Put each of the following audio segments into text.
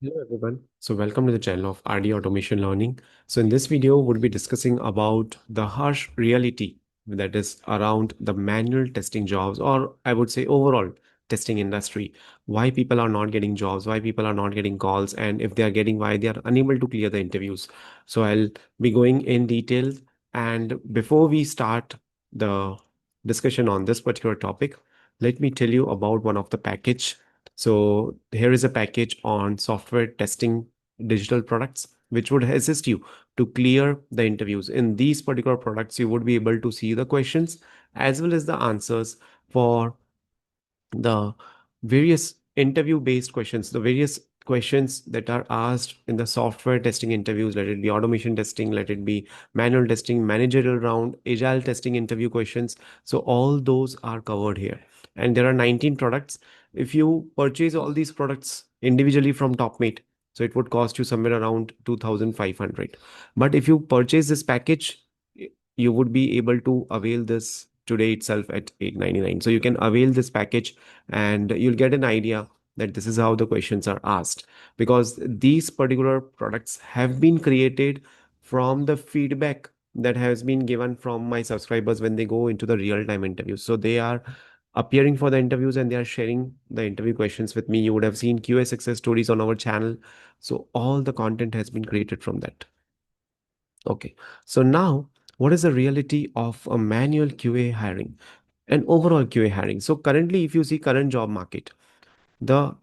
Hello everyone. So welcome to the channel of RD Automation Learning. So in this video, we'll be discussing about the harsh reality that is around the manual testing jobs, or I would say overall testing industry. Why people are not getting jobs, why people are not getting calls, and if they are getting, why they are unable to clear the interviews. So I'll be going in detail. And before we start the discussion on this particular topic, let me tell you about one of the package. So here is a package on software testing digital products, which would assist you to clear the interviews. In these particular products, you would be able to see the questions as well as the answers for the various interview based questions, the various questions that are asked in the software testing interviews, let it be automation testing, let it be manual testing, managerial round, agile testing interview questions. So all those are covered here. And there are 19 products. If you purchase all these products individually from TopMate, so it would cost you somewhere around 2,500. But if you purchase this package, you would be able to avail this today itself at 899. So you can avail this package and you'll get an idea that this is how the questions are asked, because these particular products have been created from the feedback that has been given from my subscribers when they go into the real time interviews. So they are appearing for the interviews and they are sharing the interview questions with me. You would have seen QA success stories on our channel. So all the content has been created from that. Okay. So now, what is the reality of a manual QA hiring and overall QA hiring? So currently, if you see current job market, the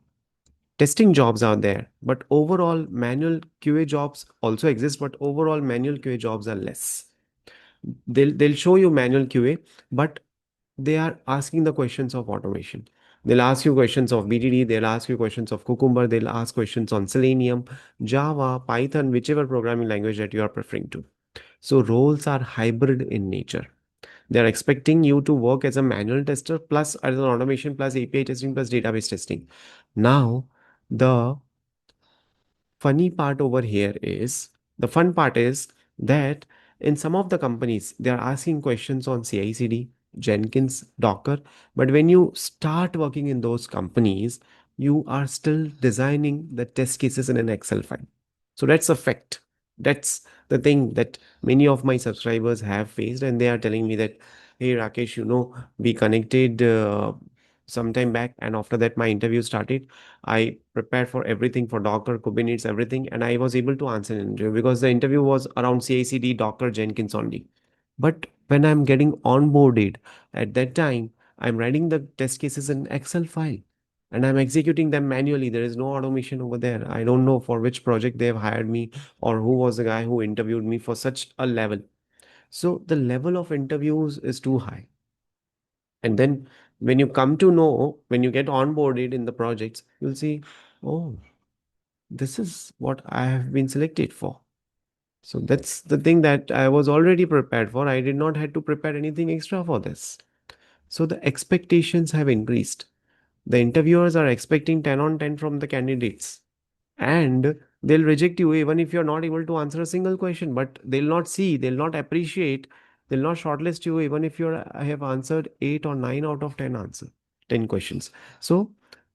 testing jobs are there, but overall manual QA jobs also exist, but overall manual QA jobs are less. They'll show you manual QA, but they are asking the questions of automation. They'll ask you questions of BDD, they'll ask you questions of Cucumber, they'll ask questions on Selenium, Java, Python, whichever programming language that you are preferring to. So roles are hybrid in nature. They are expecting you to work as a manual tester plus as an automation plus API testing plus database testing. Now, the funny part over here is the fun part is that in some of the companies they are asking questions on CI/CD, Jenkins, Docker, but when you start working in those companies, you are still designing the test cases in an Excel file. So that's a fact. That's the thing that many of my subscribers have faced, and they are telling me that, hey Rakesh, we connected sometime back, and after that my interview started. I prepared for everything for Docker, Kubernetes, everything, and I was able to answer an interview because the interview was around CI/CD, Docker, Jenkins only. But when I'm getting onboarded, at that time, I'm writing the test cases in Excel file and I'm executing them manually. There is no automation over there. I don't know for which project they have hired me or who was the guy who interviewed me for such a level. So the level of interviews is too high. And then when you come to know, when you get onboarded in the projects, you'll see, oh, this is what I have been selected for. So that's the thing that I was already prepared for. I did not have to prepare anything extra for this. So the expectations have increased. The interviewers are expecting 10 on 10 from the candidates, and they'll reject you even if you're not able to answer a single question, but they'll not see, they'll not appreciate, they'll not shortlist you even if you're I have answered 8 or 9 out of 10 answer 10 questions. So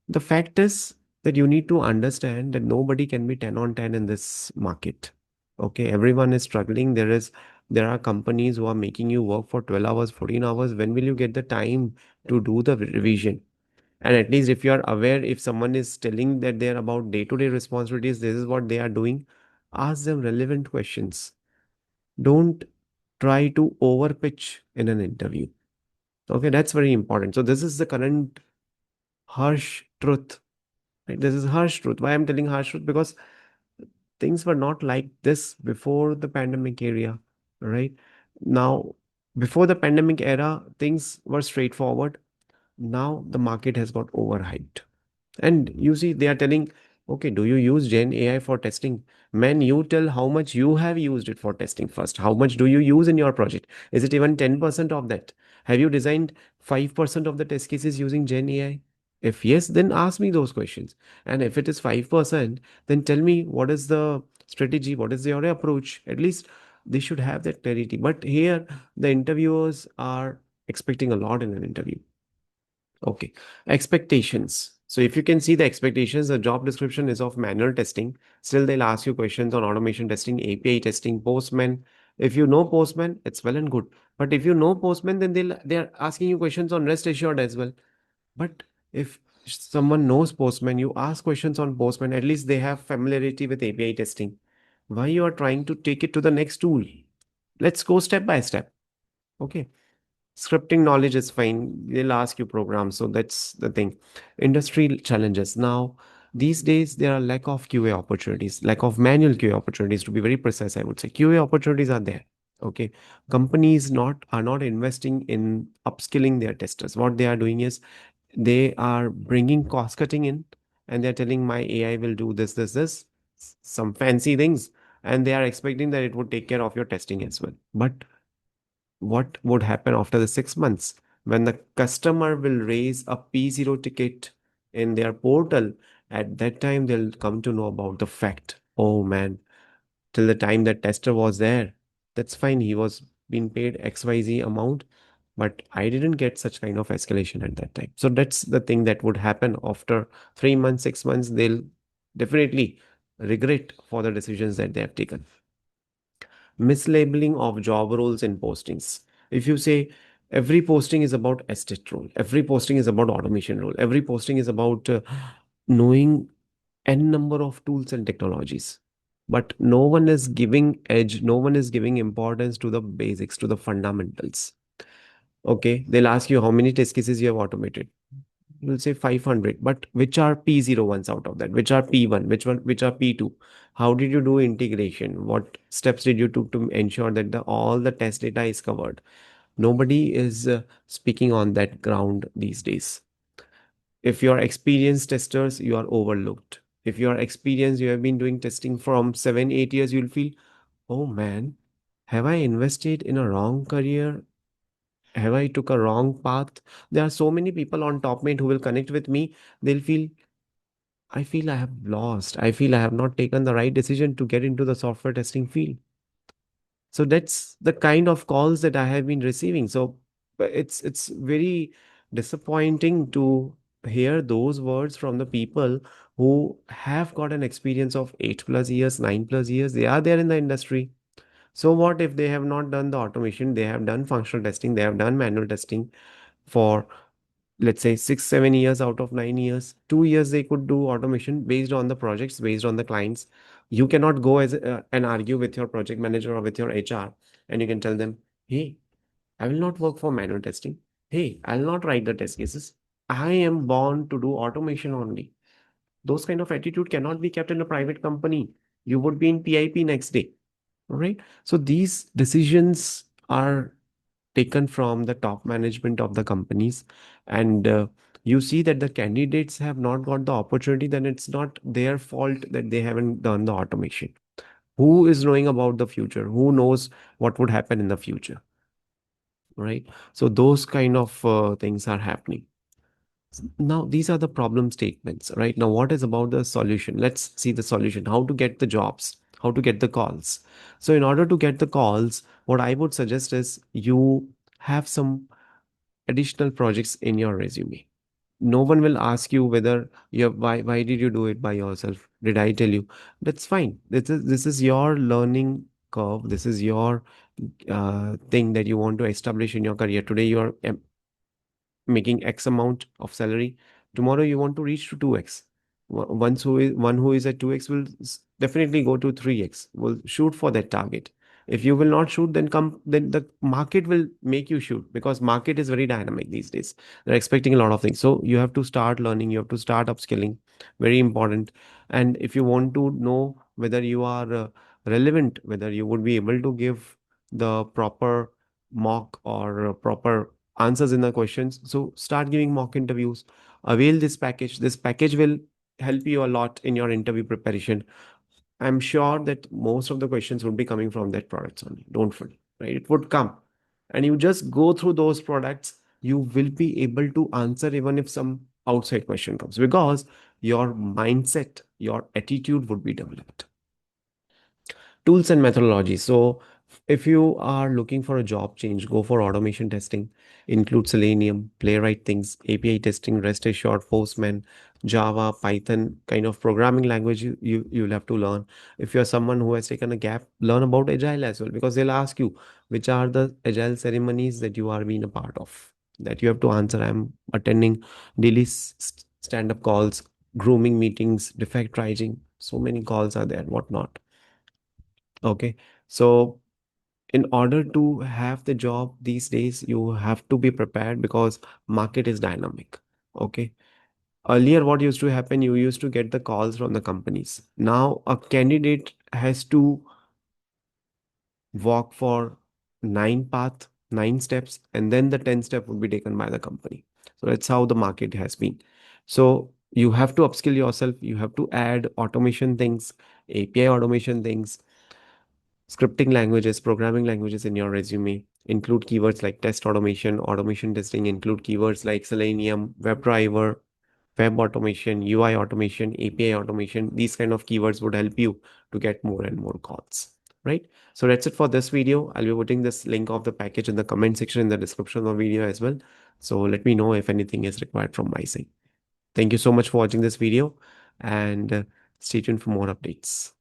the fact is that you need to understand that nobody can be 10 on 10 in this market. Okay, everyone is struggling. There are companies who are making you work for 12 hours, 14 hours. When will you get the time to do the revision? And at least if you are aware, if someone is telling that they're about day-to-day responsibilities, this is what they are doing, ask them relevant questions. Don't try to overpitch in an interview. Okay, that's very important. So this is the current harsh truth. Right? This is harsh truth. Why I'm telling harsh truth? Because things were not like this before the pandemic era, right? Now, before the pandemic era, things were straightforward. Now the market has got overhyped. And you see, they are telling, okay, do you use Gen AI for testing? Man, you tell how much you have used it for testing first. How much do you use in your project? Is it even 10% of that? Have you designed 5% of the test cases using Gen AI? If yes, then ask me those questions. And if it is 5%, then tell me what is the strategy, what is your approach? At least they should have that clarity. But here, the interviewers are expecting a lot in an interview. Okay, expectations. So if you can see the expectations, the job description is of manual testing. Still, they'll ask you questions on automation testing, API testing, Postman. If you know Postman, it's well and good. But if you know Postman, then they're asking you questions on rest assured as well. But if someone knows Postman, you ask questions on Postman, at least they have familiarity with API testing. Why you are trying to take it to the next tool? Let's go step by step. Okay. Scripting knowledge is fine. They'll ask you programs. So that's the thing. Industry challenges. Now, these days, there are lack of QA opportunities, lack of manual QA opportunities, to be very precise, I would say. QA opportunities are there. Okay. Companies not are not investing in upskilling their testers. What they are doing is they are bringing cost cutting in, and they're telling my AI will do this, some fancy things, and they are expecting that it would take care of your testing as well. But what would happen after the 6 months when the customer will raise a P0 ticket in their portal? At that time, they'll come to know about the fact. Oh man, till the time that tester was there, that's fine. He was being paid XYZ amount, but I didn't get such kind of escalation at that time. So that's the thing that would happen after 3 months, 6 months. They'll definitely regret for the decisions that they have taken. Mislabeling of job roles in postings. If you say every posting is about estate role, every posting is about automation role, every posting is about knowing n number of tools and technologies, but no one is giving edge, no one is giving importance to the basics, to the fundamentals. Okay, they'll ask you how many test cases you have automated. You'll say 500, but which are P0 ones out of that? Which are P1? Which are P2? How did you do integration? What steps did you took to ensure that all the test data is covered? Nobody is speaking on that ground these days. If you're experienced testers, you are overlooked. If you're experienced, you have been doing testing from 7, 8 years, you'll feel, oh man, have I invested in a wrong career? Have I took a wrong path? There are so many people on TopMate who will connect with me. They'll feel, I feel I have lost. I feel I have not taken the right decision to get into the software testing field. So that's the kind of calls that I have been receiving. So it's very disappointing to hear those words from the people who have got an experience of 8 plus years, 9 plus years. They are there in the industry. So what if they have not done the automation? They have done functional testing, they have done manual testing for, let's say, 6 7 years out of 9 years. 2 years they could do automation based on the projects, based on the clients. You cannot go and argue with your project manager or with your HR, and you can tell them, hey, I will not work for manual testing. Hey, I'll not write the test cases. I am born to do automation only. Those kind of attitude cannot be kept in a private company. You would be in PIP next day. All right. So these decisions are taken from the top management of the companies, and you see that the candidates have not got the opportunity, then it's not their fault that they haven't done the automation. Who is knowing about the future? Who knows what would happen in the future? Right. So those kind of things are happening. Now these are the problem statements. Right now, what is about the solution? Let's see the solution. How to get the jobs, how to get the calls. So in order to get the calls, what I would suggest is you have some additional projects in your resume. No one will ask you whether you have, why did you do it by yourself? Did I tell you? That's fine. This is your learning curve. This is your thing that you want to establish in your career. Today you are making X amount of salary. Tomorrow you want to reach to 2x. Once who is one who is at 2x will definitely go to 3x. Will shoot for that target. If you will not shoot, then the market will make you shoot, because market is very dynamic these days. They're expecting a lot of things. So you have to start learning, you have to start upskilling. Very important. And if you want to know whether you are relevant, whether you would be able to give the proper mock or proper answers in the questions. So start giving mock interviews. Avail this package. This package will help you a lot in your interview preparation. I'm sure that most of the questions would be coming from that products only. Don't worry, right? It would come. And you just go through those products, you will be able to answer even if some outside question comes, because your mindset, your attitude would be developed. Tools and methodology. So If you are looking for a job change, go for automation testing. Include Selenium, Playwright things, API testing, REST assured, Postman, Java, Python kind of programming language you'll have to learn. If you're someone who has taken a gap, learn about Agile as well, because they'll ask you which are the Agile ceremonies that you are being a part of. That you have to answer. I'm attending daily stand-up calls, grooming meetings, defect triaging. So many calls are there, whatnot. Okay. So in order to have the job these days, you have to be prepared because market is dynamic. Okay. Earlier, what used to happen, you used to get the calls from the companies. Now a candidate has to walk for 9 path, 9 steps, and then the 10th step would be taken by the company. So that's how the market has been. So you have to upskill yourself, you have to add automation things, API automation things, scripting languages, programming languages in your resume. Include keywords like test automation, automation testing. Include keywords like Selenium, WebDriver, web automation, UI automation, API automation. These kind of keywords would help you to get more and more calls, right? So that's it for this video. I'll be putting this link of the package in the comment section in the description of the video as well. So let me know if anything is required from my side. Thank you so much for watching this video, and stay tuned for more updates.